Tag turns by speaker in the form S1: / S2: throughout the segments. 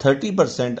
S1: 30%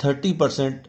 S1: 30%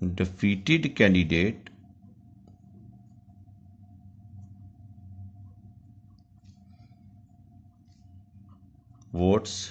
S1: defeated candidate votes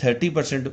S1: 30%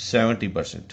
S1: 70%۔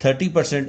S1: 30%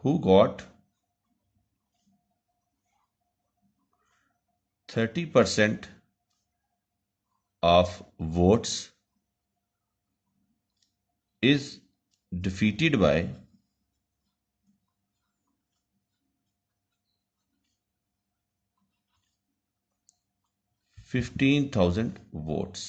S1: who got 30% of votes is defeated by 15,000 votes،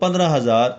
S1: 15,000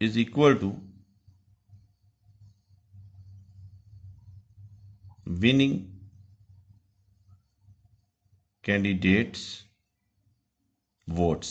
S1: is equal to winning candidates votes۔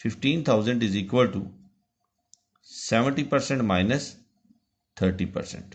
S1: 15,000 is equal to 70% minus 30%۔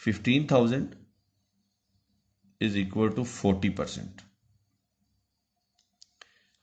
S1: 15,000 is equal to 40%۔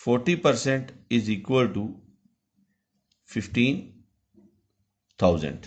S1: 40% is equal to 15,000۔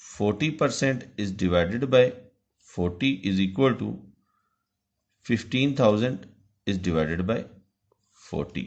S1: 40% is divided by 40 is equal to 15,000 is divided by 40۔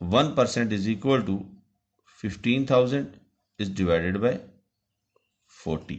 S1: 1% is equal to 15,000 is divided by 40۔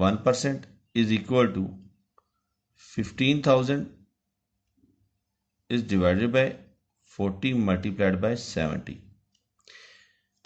S1: 1% is equal to 15,000 is divided by 40 multiplied by 70۔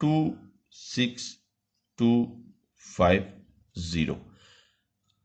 S1: 26250.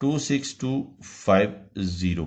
S1: 26250.